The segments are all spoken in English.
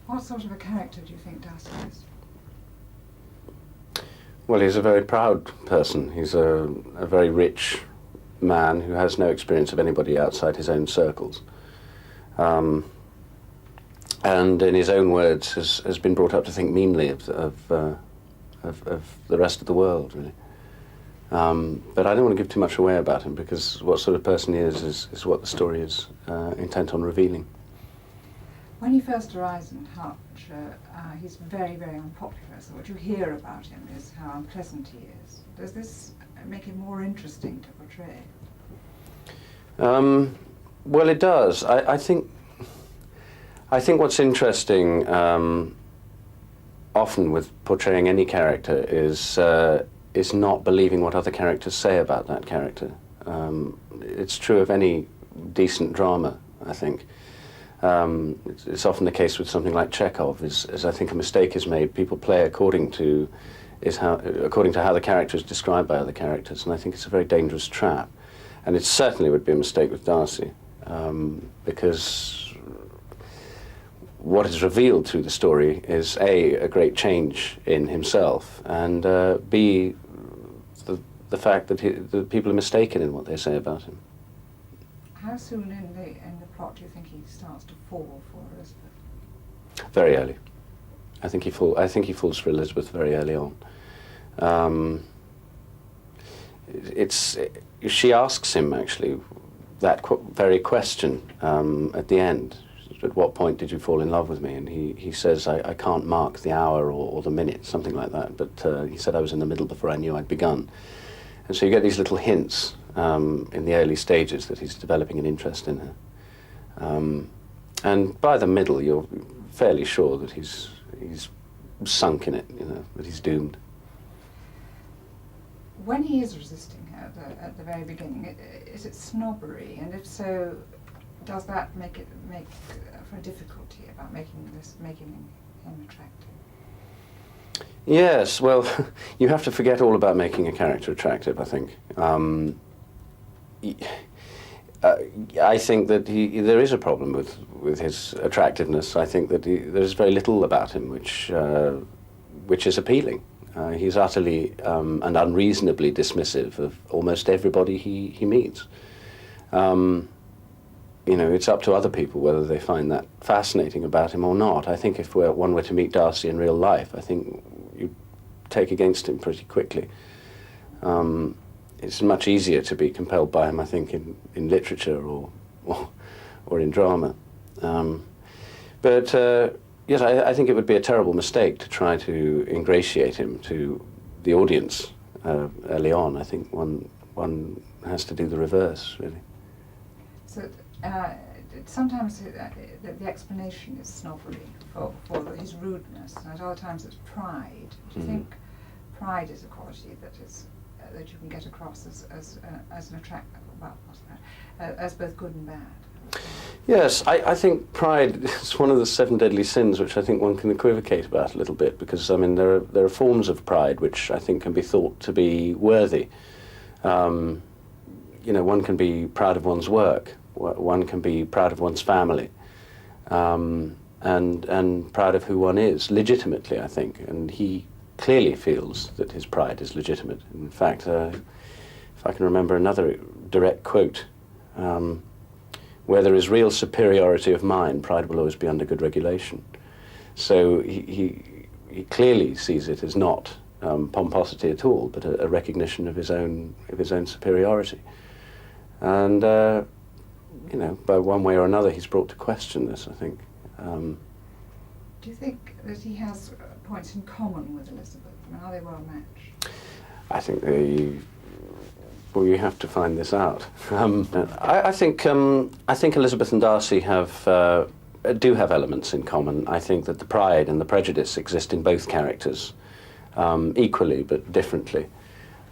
What sort of a character do you think Darcy is? Well, he's a very proud person. He's a very rich man who has no experience of anybody outside his own circles. And in his own words, has been brought up to think meanly of the rest of the world, really. But I don't want to give too much away about him, because what sort of person he is what the story is intent on revealing. When he first arrives in Hertfordshire, he's very, very unpopular, so what you hear about him is how unpleasant he is. Does this make him more interesting to portray? Well, it does. I think what's interesting often with portraying any character is not believing what other characters say about that character. It's true of any decent drama, I think. It's often the case with something like Chekhov, is I think a mistake is made. People play according to how the character is described by other characters, and I think it's a very dangerous trap. And it certainly would be a mistake with Darcy, because what is revealed through the story is a great change in himself, and B, the fact that the people are mistaken in what they say about him. How soon in the plot do you think he starts to fall for Elizabeth? Very early. I think he falls for Elizabeth very early on. She asks him actually that very question at the end. At what point did you fall in love with me? And he says, I can't mark the hour or the minute, something like that. But he said I was in the middle before I knew I'd begun. And so you get these little hints in the early stages that he's developing an interest in her. And by the middle, you're fairly sure that he's sunk in it, that he's doomed. When he is resisting her at the very beginning, is it snobbery? And if so, does that make for a difficulty about making him attractive? Yes, well, you have to forget all about making a character attractive, I think. I think that there is a problem with his attractiveness. I think that there's very little about him which is appealing. He's utterly and unreasonably dismissive of almost everybody he meets. It's up to other people whether they find that fascinating about him or not. I think if one were to meet Darcy in real life, I think you'd take against him pretty quickly. It's much easier to be compelled by him, I think, in literature or in drama. But yes, I think it would be a terrible mistake to try to ingratiate him to the audience early on. I think one has to do the reverse, really. So sometimes the explanation is snobbery for his rudeness, and at other times it's pride. Do you think pride is a quality that you can get across as an attractive, as both good and bad? Yes, I think pride is one of the 7 deadly sins, which I think one can equivocate about a little bit, because there are forms of pride which I think can be thought to be worthy. One can be proud of one's work. One can be proud of one's family, and proud of who one is, legitimately, I think. And he clearly feels that his pride is legitimate. In fact, if I can remember another direct quote, where there is real superiority of mind, pride will always be under good regulation. So he clearly sees it as not pomposity at all, but a recognition of his own superiority. And by one way or another, he's brought to question this, I think. Do you think that he has points in common with Elizabeth? I mean, are they well matched? I think you have to find this out. I think Elizabeth and Darcy do have elements in common. I think that the pride and the prejudice exist in both characters, equally but differently.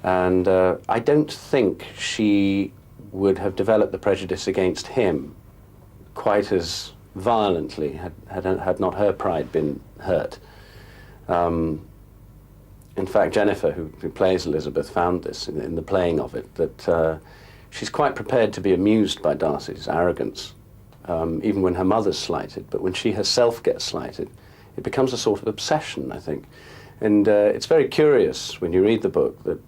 And I don't think she would have developed the prejudice against him quite as violently had not her pride been hurt. In fact, Jennifer, who plays Elizabeth, found this in the playing of it, that she's quite prepared to be amused by Darcy's arrogance, even when her mother's slighted. But when she herself gets slighted, it becomes a sort of obsession, I think. And it's very curious when you read the book that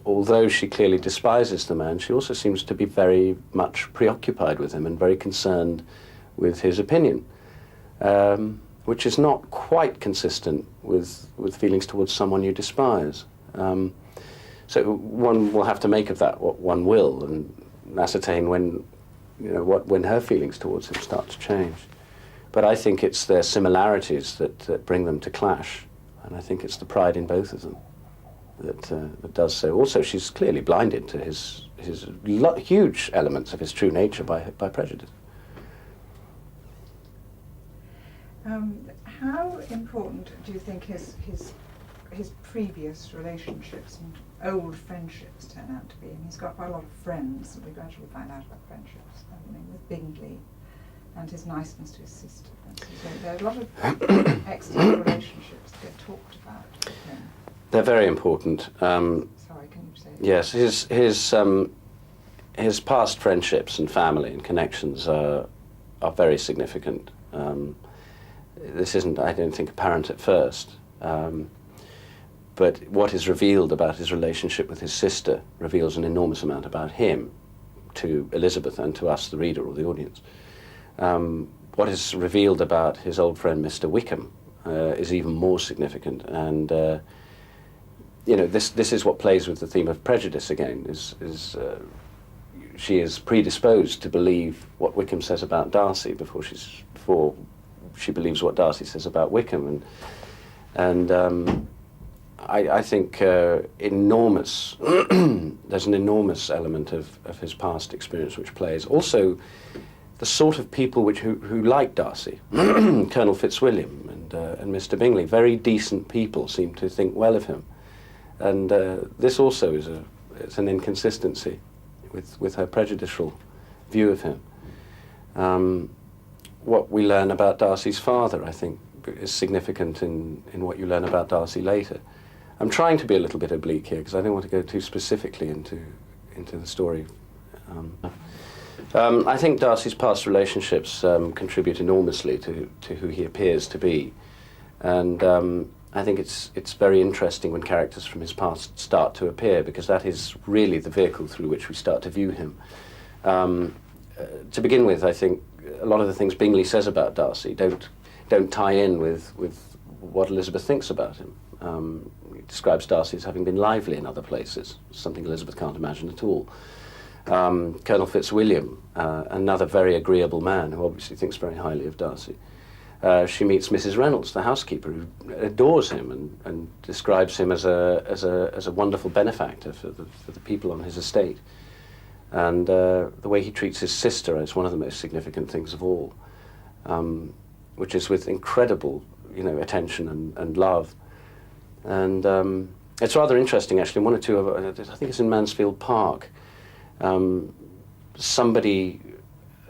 although she clearly despises the man, she also seems to be very much preoccupied with him and very concerned with his opinion, which is not quite consistent with feelings towards someone you despise. So one will have to make of that what one will and ascertain when, when her feelings towards him start to change. But I think it's their similarities that bring them to clash, and I think it's the pride in both of them that does so. Also, she's clearly blinded to his huge elements of his true nature by prejudice. How important do you think his previous relationships and old friendships turn out to be? And he's got quite a lot of friends, and we gradually find out about friendships. I mean, with Bingley and his niceness to his sister. So there are a lot of external relationships that get talked about with him. They're very important. Sorry, can you say that? Yes, his past friendships and family and connections are very significant. This isn't, I don't think, apparent at first. But what is revealed about his relationship with his sister reveals an enormous amount about him to Elizabeth and to us, the reader or the audience. What is revealed about his old friend Mr. Wickham is even more significant, and this is what plays with the theme of prejudice again. She is predisposed to believe what Wickham says about Darcy before she believes what Darcy says about Wickham, and I think enormous. There's an enormous element of his past experience which plays. Also, the sort of people who like Darcy, Colonel Fitzwilliam and Mr. Bingley, very decent people, seem to think well of him, and this also is an inconsistency with her prejudicial view of him. What we learn about Darcy's father, I think, is significant in what you learn about Darcy later. I'm trying to be a little bit oblique here because I don't want to go too specifically into the story. I think Darcy's past relationships contribute enormously to who he appears to be, and I think it's very interesting when characters from his past start to appear, because that is really the vehicle through which we start to view him. To begin with, I think a lot of the things Bingley says about Darcy don't tie in with what Elizabeth thinks about him. He describes Darcy as having been lively in other places, something Elizabeth can't imagine at all. Colonel Fitzwilliam, another very agreeable man who obviously thinks very highly of Darcy. She meets Mrs. Reynolds, the housekeeper, who adores him and describes him as a wonderful benefactor for the people on his estate. And the way he treats his sister is one of the most significant things of all, which is with incredible, attention and love. And it's rather interesting, actually. One or two of, I think it's in Mansfield Park. Somebody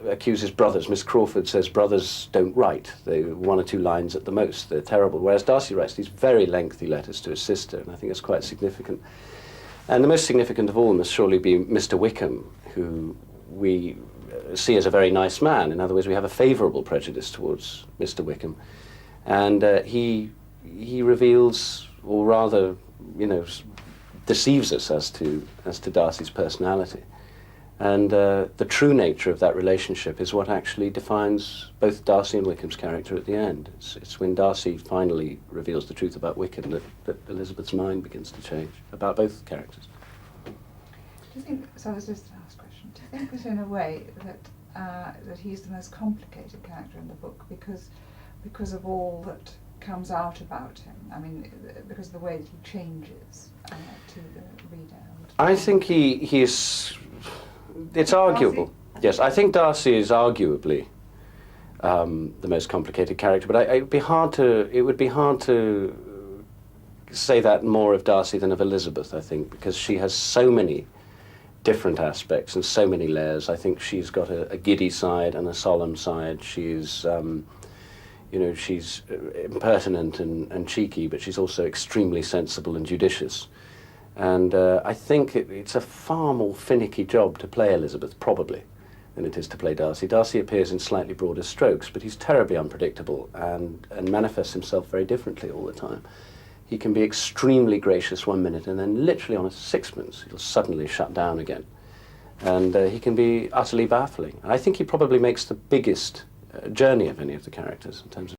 accuses brothers. Miss Crawford says brothers don't write. They one or two lines at the most. They're terrible. Whereas Darcy writes these very lengthy letters to his sister, and I think it's quite significant. And the most significant of all must surely be Mr. Wickham, who we see as a very nice man. In other words, we have a favourable prejudice towards Mr. Wickham, and he reveals, or rather, deceives us as to Darcy's personality. And the true nature of that relationship is what actually defines both Darcy and Wickham's character at the end. It's when Darcy finally reveals the truth about Wickham that Elizabeth's mind begins to change about both characters. Do you think, so this is the last question, do you think that in a way that he's the most complicated character in the book because of all that comes out about him? I mean, because of the way that he changes to the reader? I think he is... It's arguable. Yes, I think Darcy is arguably the most complicated character, but it would be hard to say that more of Darcy than of Elizabeth, I think, because she has so many different aspects and so many layers. I think she's got a giddy side and a solemn side. She's she's impertinent and cheeky, but she's also extremely sensible and judicious. And I think it's a far more finicky job to play Elizabeth, probably, than it is to play Darcy. Darcy appears in slightly broader strokes, but he's terribly unpredictable and manifests himself very differently all the time. He can be extremely gracious one minute, and then literally on a sixpence, he'll suddenly shut down again. And he can be utterly baffling. And I think he probably makes the biggest journey of any of the characters in terms of